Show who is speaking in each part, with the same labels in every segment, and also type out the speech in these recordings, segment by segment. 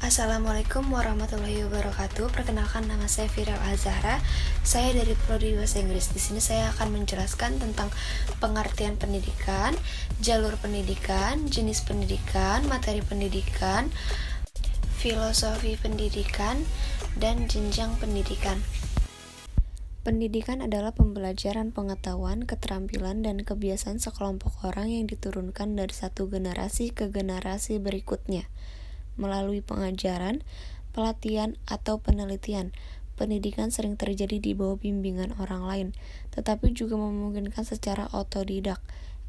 Speaker 1: Assalamualaikum warahmatullahi wabarakatuh. Perkenalkan, nama saya Fira Azhara. Saya dari Prodi Bahasa Inggris. Di sini saya akan menjelaskan tentang pengertian pendidikan, jalur pendidikan, jenis pendidikan, materi pendidikan, filosofi pendidikan, dan jenjang pendidikan. Pendidikan adalah pembelajaran pengetahuan, keterampilan, dan kebiasaan sekelompok orang yang diturunkan dari satu generasi ke generasi berikutnya melalui pengajaran, pelatihan, atau penelitian. Pendidikan sering terjadi di bawah bimbingan orang lain, tetapi juga memungkinkan secara otodidak.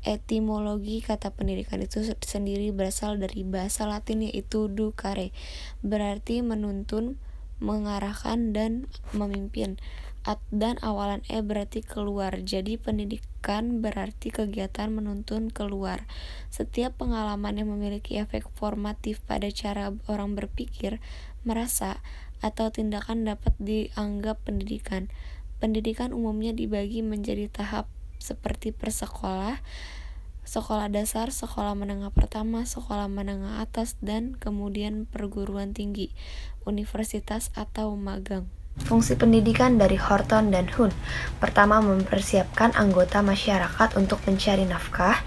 Speaker 1: Etimologi kata pendidikan itu sendiri berasal dari bahasa Latin, yaitu ducare, berarti menuntun, mengarahkan, dan memimpin. Dan awalan berarti keluar, jadi pendidikan berarti kegiatan menuntun keluar. Setiap pengalaman yang memiliki efek formatif pada cara orang berpikir, merasa, atau tindakan dapat dianggap pendidikan. Pendidikan umumnya dibagi menjadi tahap seperti prasekolah, sekolah dasar, sekolah menengah pertama, sekolah menengah atas, dan kemudian perguruan tinggi, universitas atau magang. Fungsi pendidikan dari Horton dan Huhn. Pertama, mempersiapkan anggota masyarakat untuk mencari nafkah.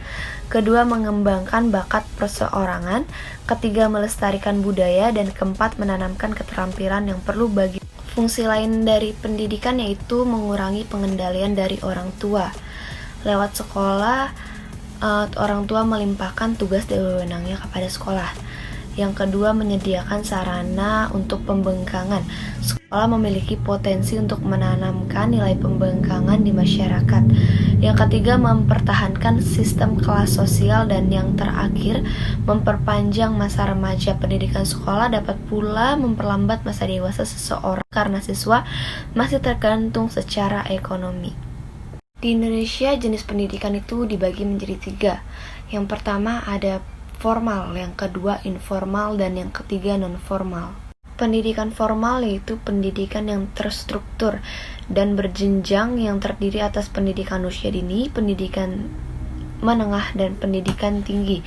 Speaker 1: Kedua, mengembangkan bakat perseorangan. Ketiga, melestarikan budaya. Dan keempat, menanamkan keterampilan yang perlu bagi. Fungsi lain dari pendidikan yaitu mengurangi pengendalian dari orang tua. Lewat sekolah, orang tua melimpahkan tugas dan wewenangnya kepada sekolah. Yang kedua, menyediakan sarana untuk pembengkangan. Sekolah memiliki potensi untuk menanamkan nilai pembengkangan di masyarakat. Yang ketiga, mempertahankan sistem kelas sosial. Dan yang terakhir, memperpanjang masa remaja. Pendidikan sekolah dapat pula memperlambat masa dewasa seseorang karena siswa masih tergantung secara ekonomi. Di Indonesia, jenis pendidikan itu dibagi menjadi 3. Yang pertama ada formal, yang kedua informal, dan yang ketiga non-formal. Pendidikan formal yaitu pendidikan yang terstruktur dan berjenjang yang terdiri atas pendidikan usia dini, pendidikan menengah, dan pendidikan tinggi.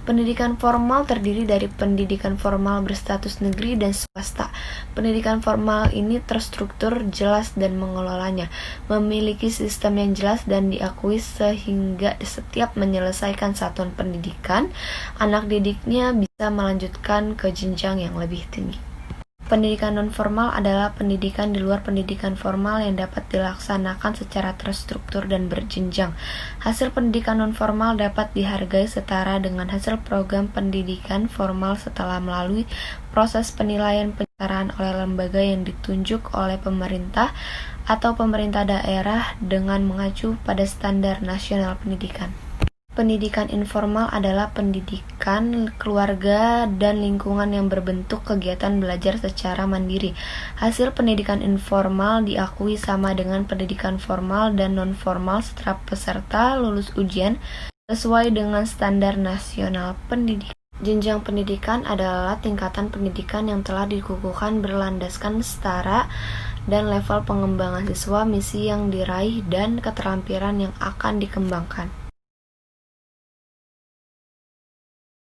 Speaker 1: Pendidikan formal terdiri dari pendidikan formal berstatus negeri dan swasta. Pendidikan formal ini terstruktur, jelas, dan mengelolanya, memiliki sistem yang jelas dan diakui sehingga setiap menyelesaikan satuan pendidikan, anak didiknya bisa melanjutkan ke jenjang yang lebih tinggi. Pendidikan non-formal adalah pendidikan di luar pendidikan formal yang dapat dilaksanakan secara terstruktur dan berjenjang. Hasil pendidikan non-formal dapat dihargai setara dengan hasil program pendidikan formal setelah melalui proses penilaian penyetaraan oleh lembaga yang ditunjuk oleh pemerintah atau pemerintah daerah dengan mengacu pada standar nasional pendidikan. Pendidikan informal adalah pendidikan keluarga dan lingkungan yang berbentuk kegiatan belajar secara mandiri. Hasil pendidikan informal diakui sama dengan pendidikan formal dan non-formal setelah peserta lulus ujian sesuai dengan standar nasional pendidikan. Jenjang pendidikan adalah tingkatan pendidikan yang telah dikukuhkan berlandaskan setara dan level pengembangan siswa, misi yang diraih, dan keterampilan yang akan dikembangkan.